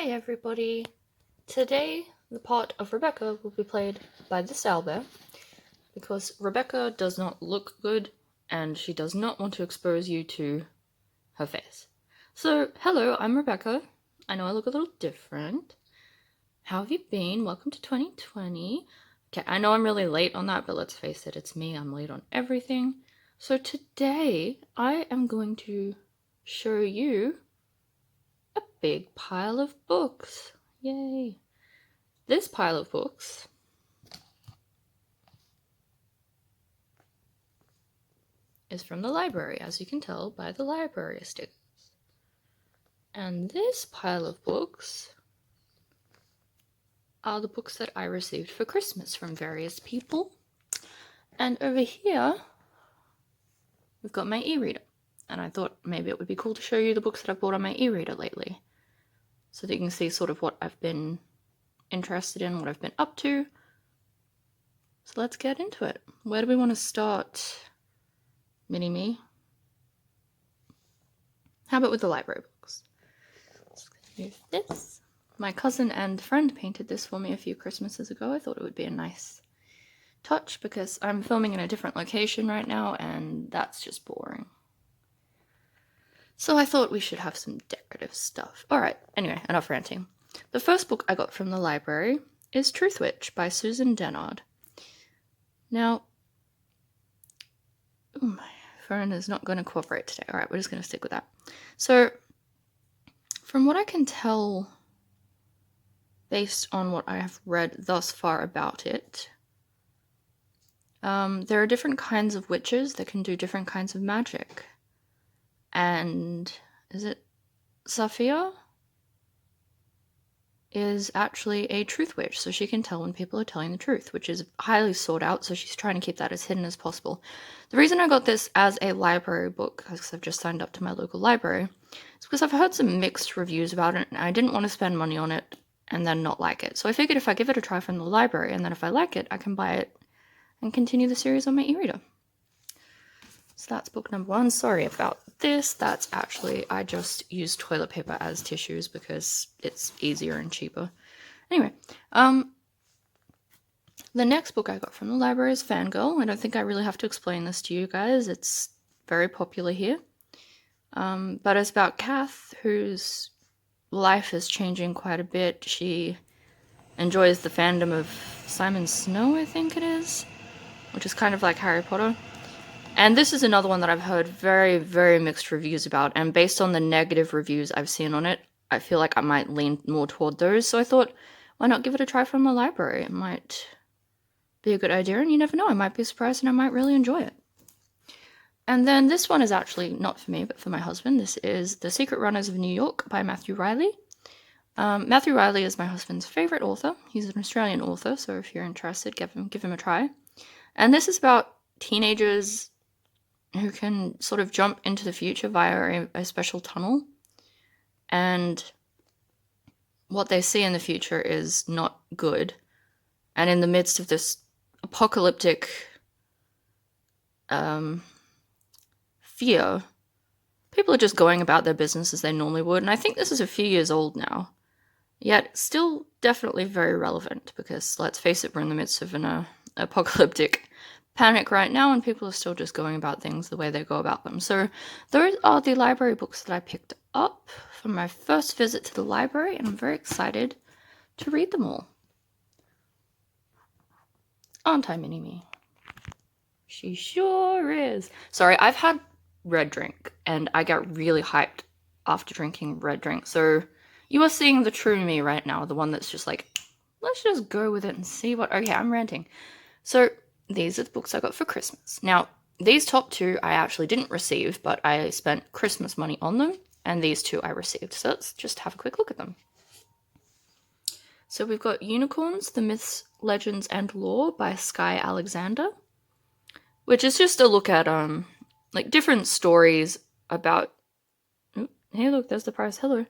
Hi everybody! Today, the part of Rebecca will be played by this owlbear, because Rebecca does not look good, and she does not want to expose you to her face. So, hello, I'm Rebecca. I know I look a little different. How have you been? Welcome to 2020. Okay, I know I'm really late on that, but let's face it, it's me. I'm late on everything. So today, I am going to show you a big pile of books. Yay! This pile of books is from the library, as you can tell by the library stickers. And this pile of books are the books that I received for Christmas from various people. And over here, we've got my e-reader. And I thought maybe it would be cool to show you the books that I've bought on my e-reader lately, so that you can see sort of what I've been interested in, what I've been up to. So let's get into it. Where do we want to start, Mini-Me? How about with the library books? Let's move this. My cousin and friend painted this for me a few Christmases ago. I thought it would be a nice touch because I'm filming in a different location right now and that's just boring. So I thought we should have some decorative stuff. Alright, anyway, enough ranting. The first book I got from the library is Truth Witch by Susan Dennard. Now, my phone is not going to cooperate today. Alright, we're just going to stick with that. So, from what I can tell, based on what I have read thus far about it, there are different kinds of witches that can do different kinds of magic. And is it Sophia? Is actually a truth witch, so she can tell when people are telling the truth, which is highly sought out, so she's trying to keep that as hidden as possible. The reason I got this as a library book, because I've just signed up to my local library, is because I've heard some mixed reviews about it, and I didn't want to spend money on it and then not like it. So I figured if I give it a try from the library, and then if I like it, I can buy it and continue the series on my e-reader. So that's book number 1. Sorry about this. That's actually, I just use toilet paper as tissues because it's easier and cheaper. Anyway, the next book I got from the library is Fangirl. I don't think I really have to explain this to you guys. It's very popular here. But it's about Kath, whose life is changing quite a bit. She enjoys the fandom of Simon Snow, I think it is, which is kind of like Harry Potter. And this is another one that I've heard very, very mixed reviews about, and based on the negative reviews I've seen on it, I feel like I might lean more toward those, so I thought, why not give it a try from the library? It might be a good idea, and you never know, I might be surprised and I might really enjoy it. And then this one is actually not for me, but for my husband. This is The Secret Runners of New York by Matthew Riley. Matthew Riley is my husband's favorite author. He's an Australian author, so if you're interested, give him a try. And this is about teenagers who can sort of jump into the future via a special tunnel, and what they see in the future is not good. And in the midst of this apocalyptic fear, people are just going about their business as they normally would, and I think this is a few years old now, yet still definitely very relevant, because let's face it, we're in the midst of an apocalyptic panic right now, and people are still just going about things the way they go about them. So those are the library books that I picked up for my first visit to the library, and I'm very excited to read them all. Aren't I, Mini-Me? She sure is. Sorry, I've had red drink, and I get really hyped after drinking red drink, so you are seeing the true me right now, the one that's just like, let's just go with it and see what... Okay, I'm ranting. So these are the books I got for Christmas. Now, these top 2 I actually didn't receive, but I spent Christmas money on them, and these 2 I received. So let's just have a quick look at them. So we've got Unicorns, The Myths, Legends, and Lore by Skye Alexander, which is just a look at like different stories about... Ooh, hey, look, there's the prize. Hello.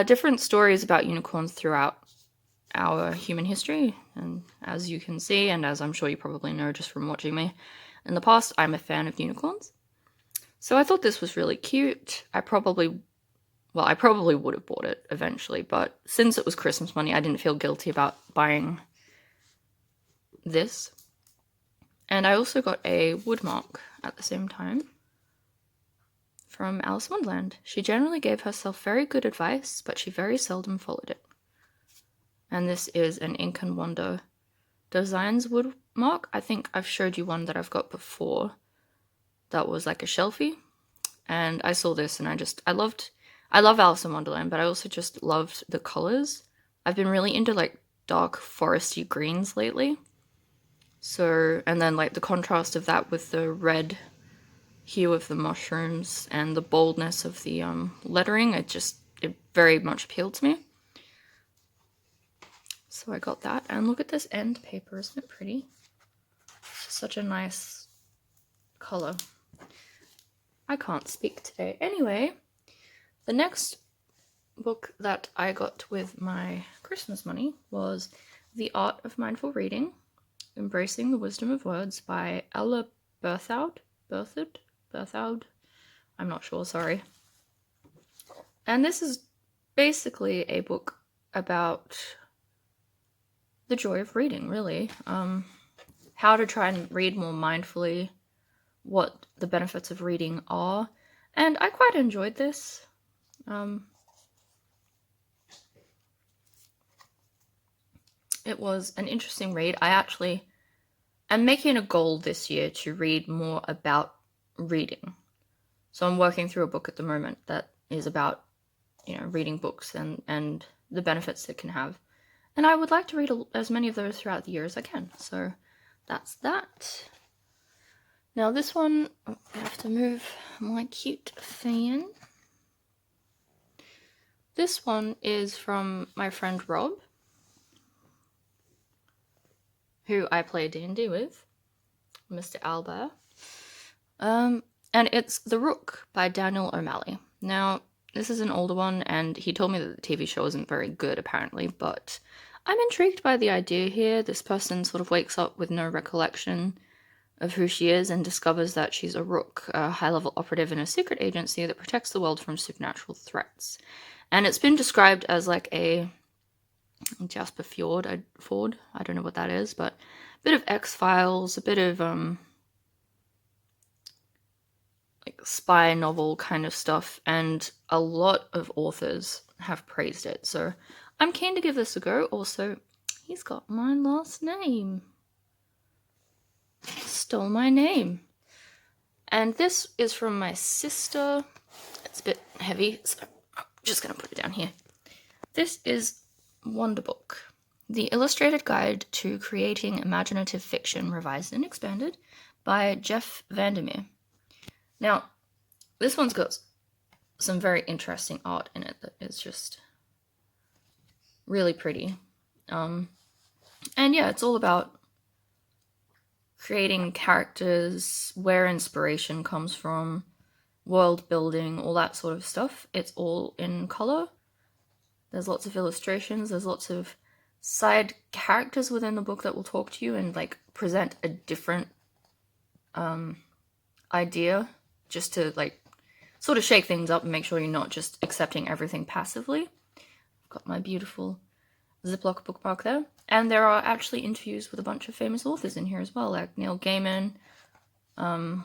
Different stories about unicorns throughout our human history, and as you can see, and as I'm sure you probably know just from watching me in the past, I'm a fan of unicorns. So I thought this was really cute. I probably well, I probably would have bought it eventually, but since it was Christmas money, I didn't feel guilty about buying this. And I also got a woodmark at the same time from Alice in Wonderland. She generally gave herself very good advice, but she very seldom followed it. And this is an Ink and Wonder Designs woodmark. I think I've showed you one that I've got before that was like a shelfie. And I saw this and I love Alice in Wonderland, but I also just loved the colors. I've been really into like dark foresty greens lately. So, and then like the contrast of that with the red hue of the mushrooms and the boldness of the lettering, it very much appealed to me. So I got that, and look at this end paper, isn't it pretty? Such a nice color. I can't speak today. Anyway, the next book that I got with my Christmas money was The Art of Mindful Reading, Embracing the Wisdom of Words by Ella Berthoud. I'm not sure, sorry. And this is basically a book about the joy of reading, really. How to try and read more mindfully, what the benefits of reading are, and I quite enjoyed this. It was an interesting read. I actually am making a goal this year to read more about reading. So I'm working through a book at the moment that is about, reading books and the benefits it can have. And I would like to read as many of those throughout the year as I can. So that's that. Now this one, I have to move my cute fan. This one is from my friend Rob, who I play D&D with, Mr. Albert. And it's The Rook by Daniel O'Malley. Now, this is an older one, and he told me that the TV show isn't very good, apparently, but I'm intrigued by the idea here. This person sort of wakes up with no recollection of who she is and discovers that she's a Rook, a high-level operative in a secret agency that protects the world from supernatural threats. And it's been described as like a Jasper Ford, I don't know what that is, but a bit of X-Files, a bit of like spy novel kind of stuff, and a lot of authors have praised it. So I'm keen to give this a go. Also, he's got my last name. Stole my name. And this is from my sister. It's a bit heavy, so I'm just going to put it down here. This is Wonderbook, the illustrated guide to creating imaginative fiction, revised and expanded, by Jeff Vandermeer. Now, this one's got some very interesting art in it that is just really pretty. And yeah, it's all about creating characters, where inspiration comes from, world building, all that sort of stuff. It's all in color. There's lots of illustrations. There's lots of side characters within the book that will talk to you and like present a different idea, just to like sort of shake things up and make sure you're not just accepting everything passively. I've got my beautiful Ziploc bookmark there. And there are actually interviews with a bunch of famous authors in here as well, like Neil Gaiman, and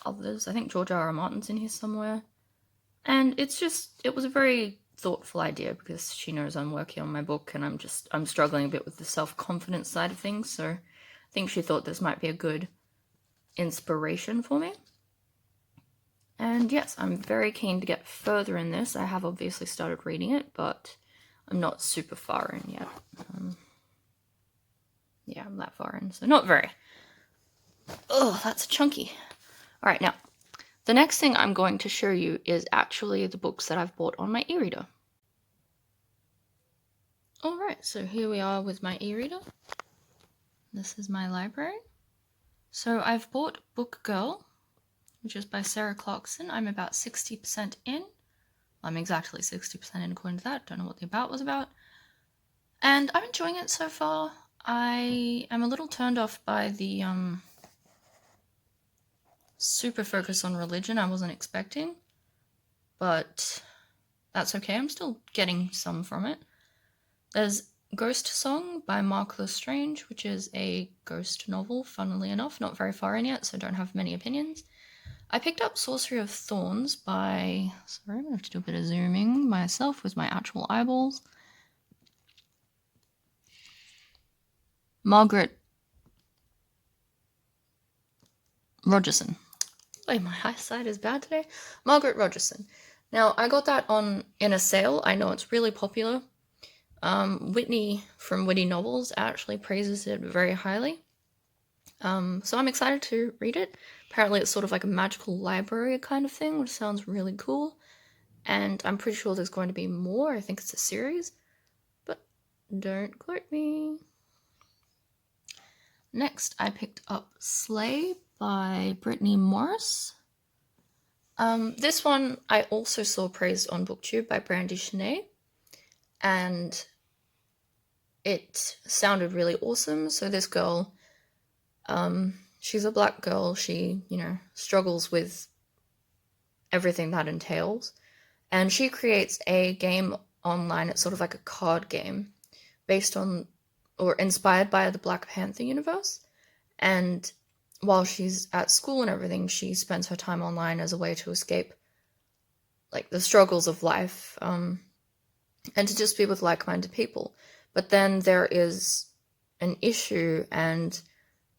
others. I think George R.R. Martin's in here somewhere. And it was a very thoughtful idea because she knows I'm working on my book and I'm struggling a bit with the self-confidence side of things. So I think she thought this might be a good inspiration for me. And yes, I'm very keen to get further in this. I have obviously started reading it, but I'm not super far in yet. Yeah, I'm that far in, so not very. Oh, that's chunky. All right, now, the next thing I'm going to show you is actually the books that I've bought on my e-reader. All right, so here we are with my e-reader. This is my library. So I've bought Book Girl, which is by Sarah Clarkson. I'm about 60% in. I'm exactly 60% in according to that. Don't know what the about was about. And I'm enjoying it so far. I am a little turned off by the super focus on religion I wasn't expecting. but that's okay. I'm still getting some from it. There's Ghost Song by Mark Lestrange, which is a ghost novel, funnily enough. Not very far in yet, so don't have many opinions. I picked up Sorcery of Thorns by... Sorry, I'm going to have to do a bit of zooming myself with my actual eyeballs. Margaret Rogerson. Wait, my eyesight is bad today. Margaret Rogerson. Now, I got that in a sale. I know it's really popular. Whitney from Witty Novels actually praises it very highly. So I'm excited to read it. Apparently it's sort of like a magical library kind of thing, which sounds really cool. And I'm pretty sure there's going to be more. I think it's a series. But don't quote me. Next, I picked up Slay by Brittany Morris. This one I also saw praised on BookTube by Brandy Chene. And it sounded really awesome. So this girl... she's a black girl. She, struggles with everything that entails. And she creates a game online. It's sort of like a card game based on or inspired by the Black Panther universe. And while she's at school and everything, she spends her time online as a way to escape like the struggles of life and to just be with like-minded people. But then there is an issue and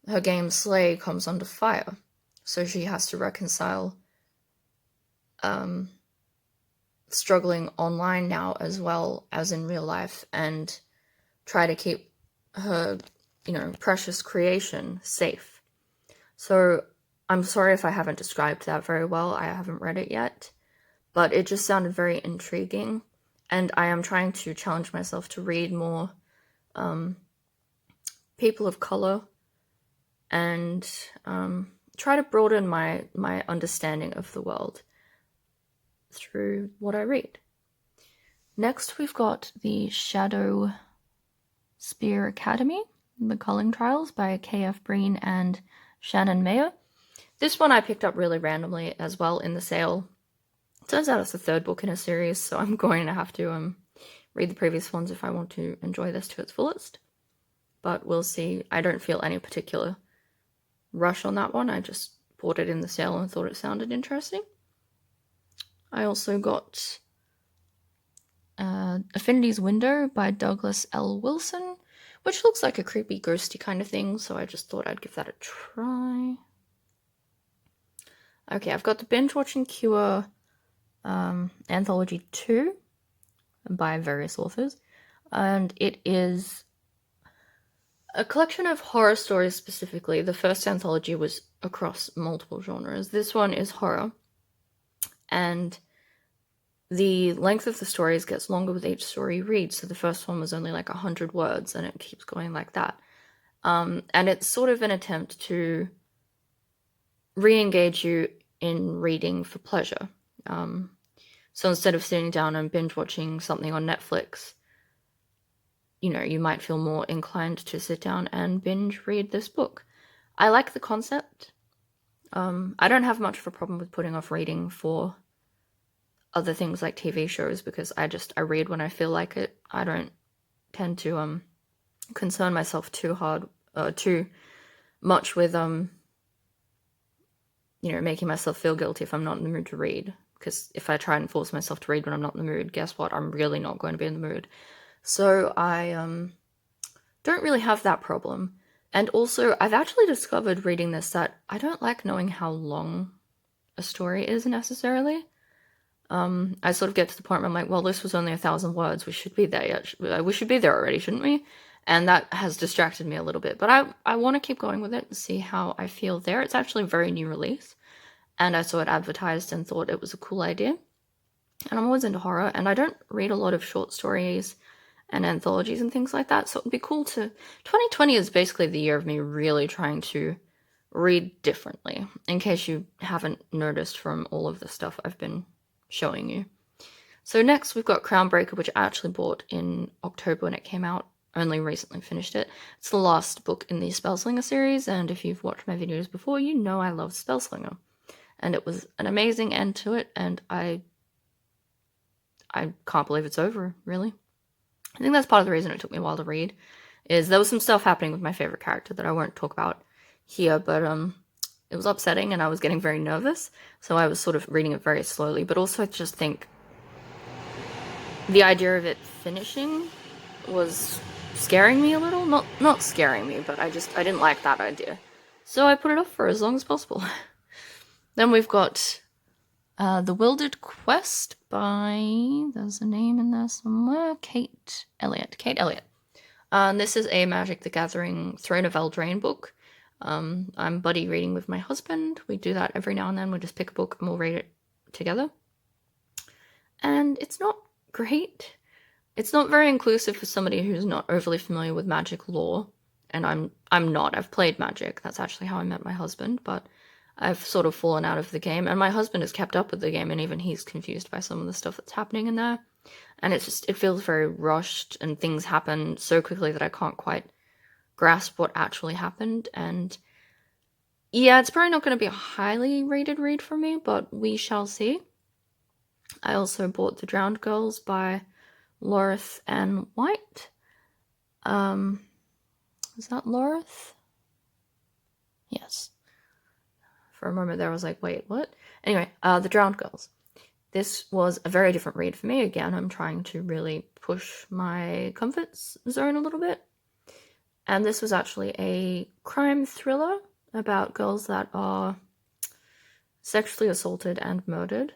her game Slay comes under fire. So she has to reconcile struggling online now as well as in real life and try to keep her, precious creation safe. So I'm sorry if I haven't described that very well. I haven't read it yet, but it just sounded very intriguing. And I am trying to challenge myself to read more people of color and try to broaden my understanding of the world through what I read. Next, we've got the Shadow Spear Academy, The Culling Trials by K.F. Breen and Shannon Mayer. This one I picked up really randomly as well in the sale. Turns out it's the third book in a series, so I'm going to have to read the previous ones if I want to enjoy this to its fullest. But we'll see. I don't feel any particular rush on that one. I just bought it in the sale and thought it sounded interesting. I also got Affinity's Window by Douglas L. Wilson, which looks like a creepy ghosty kind of thing, so I just thought I'd give that a try. Okay, I've got the Binge Watching Cure Anthology 2 by various authors, and it is a collection of horror stories specifically. The first anthology was across multiple genres. This one is horror, and the length of the stories gets longer with each story you read. So the first one was only like 100 words, and it keeps going like that. And it's sort of an attempt to re-engage you in reading for pleasure. So instead of sitting down and binge watching something on Netflix, you might feel more inclined to sit down and binge read this book. I like the concept. I don't have much of a problem with putting off reading for other things like TV shows because I read when I feel like it. I don't tend to concern myself too much with making myself feel guilty if I'm not in the mood to read. Because if I try and force myself to read when I'm not in the mood, guess what? I'm really not going to be in the mood. So I don't really have that problem. And also, I've actually discovered reading this that I don't like knowing how long a story is necessarily. I sort of get to the point where I'm like, well, this was only 1,000 words. We should be there yet. We should be there already, shouldn't we? And that has distracted me a little bit. But I want to keep going with it and see how I feel there. It's actually a very new release. And I saw it advertised and thought it was a cool idea. And I'm always into horror. And I don't read a lot of short stories and anthologies and things like that. So it would be cool to... 2020 is basically the year of me really trying to read differently. In case you haven't noticed from all of the stuff I've been showing you. So next we've got Crownbreaker, which I actually bought in October when it came out. Only recently finished it. It's the last book in the Spellslinger series, and if you've watched my videos before, you know I love Spellslinger. And it was an amazing end to it, and I I can't believe it's over, really. I think that's part of the reason it took me a while to read, is there was some stuff happening with my favorite character that I won't talk about here, but it was upsetting and I was getting very nervous, so I was sort of reading it very slowly, but also I just think the idea of it finishing was scaring me a little. Not scaring me, but I didn't like that idea. So I put it off for as long as possible. Then we've got The Wildered Quest by, there's a name in there somewhere, Kate Elliott. And this is a Magic the Gathering Throne of Eldraine book. I'm buddy reading with my husband. We do that every now and then. We'll just pick a book and we'll read it together. And it's not great. It's not very inclusive for somebody who's not overly familiar with Magic lore. And I'm not. I've played Magic. That's actually how I met my husband, but I've sort of fallen out of the game. And my husband has kept up with the game, and even he's confused by some of the stuff that's happening in there. And it feels very rushed, and things happen so quickly that I can't quite grasp what actually happened. And yeah, it's probably not going to be a highly rated read for me, but we shall see. I also bought The Drowned Girls by Lorith and White. Is that Lorith? Yes. For a moment there I was like, wait, what? Anyway, The Drowned Girls. This was a very different read for me. Again, I'm trying to really push my comfort zone a little bit. And this was actually a crime thriller about girls that are sexually assaulted and murdered.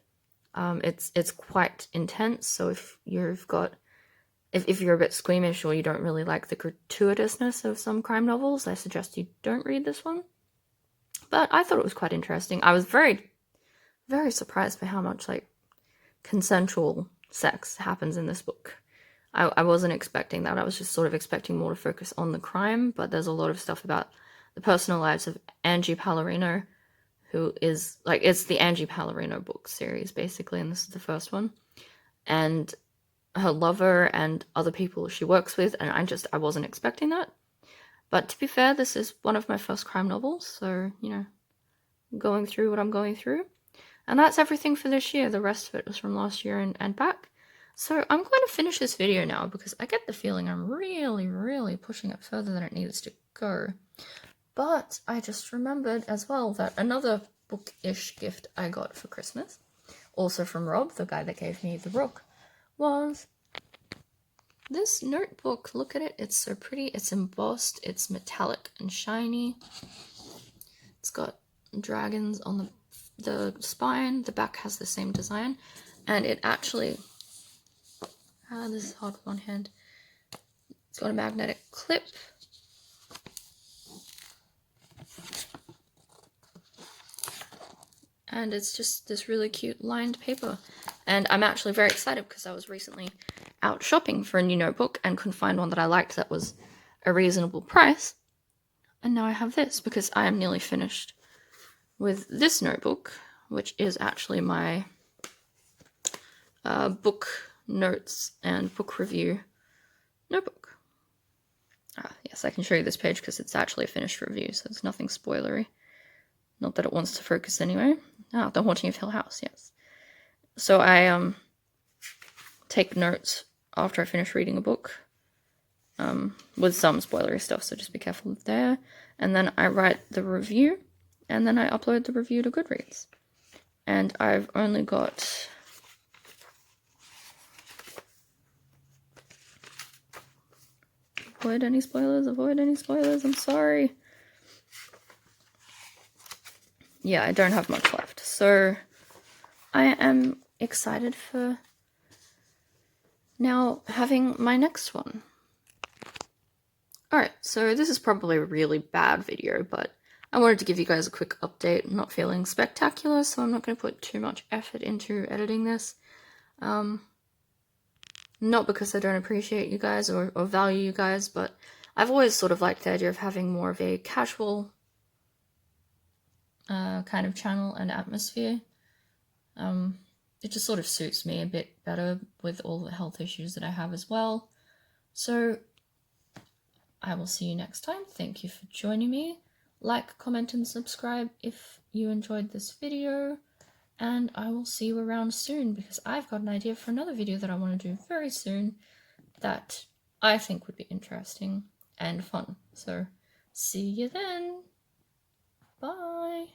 It's quite intense, so if you're a bit squeamish or you don't really like the gratuitousness of some crime novels, I suggest you don't read this one. But I thought it was quite interesting. I was very, very surprised by how much, like, consensual sex happens in this book. I wasn't expecting that. I was just sort of expecting more to focus on the crime, but there's a lot of stuff about the personal lives of Angie Pallarino, who is, like, it's the Angie Pallarino book series, basically, and this is the first one. And her lover and other people she works with, and I wasn't expecting that. But to be fair, this is one of my first crime novels, so, you know, going through what I'm going through. And that's everything for this year. The rest of it was from last year and back. So I'm going to finish this video now because I get the feeling I'm really, really pushing it further than it needs to go. But I just remembered as well that another book-ish gift I got for Christmas, also from Rob, the guy that gave me the book, was this notebook. Look at it. It's so pretty. It's embossed. It's metallic and shiny. It's got dragons on the spine. The back has the same design. And it actually... this is hard with one hand. It's got a magnetic clip. And it's just this really cute lined paper. And I'm actually very excited because I was recently out shopping for a new notebook and couldn't find one that I liked that was a reasonable price. And now I have this because I am nearly finished with this notebook, which is actually my book notes and book review notebook. Yes, I can show you this page because it's actually a finished review, so it's nothing spoilery. Not that it wants to focus anyway. The Haunting of Hill House, yes. So I take notes after I finish reading a book, with some spoilery stuff, so just be careful there. And then I write the review, and then I upload the review to Goodreads. And I've only got... Avoid any spoilers, I'm sorry. Yeah, I don't have much left. So I am excited for now having my next one. Alright, so this is probably a really bad video, but I wanted to give you guys a quick update. I'm not feeling spectacular, so I'm not going to put too much effort into editing this. Not because I don't appreciate you guys or value you guys, but I've always sort of liked the idea of having more of a casual kind of channel and atmosphere. It just sort of suits me a bit better with all the health issues that I have as well. So I will see you next time. Thank you for joining me. Like, comment, and subscribe if you enjoyed this video. and I will see you around soon, because I've got an idea for another video that I want to do very soon that I think would be interesting and fun. So see you then. Bye.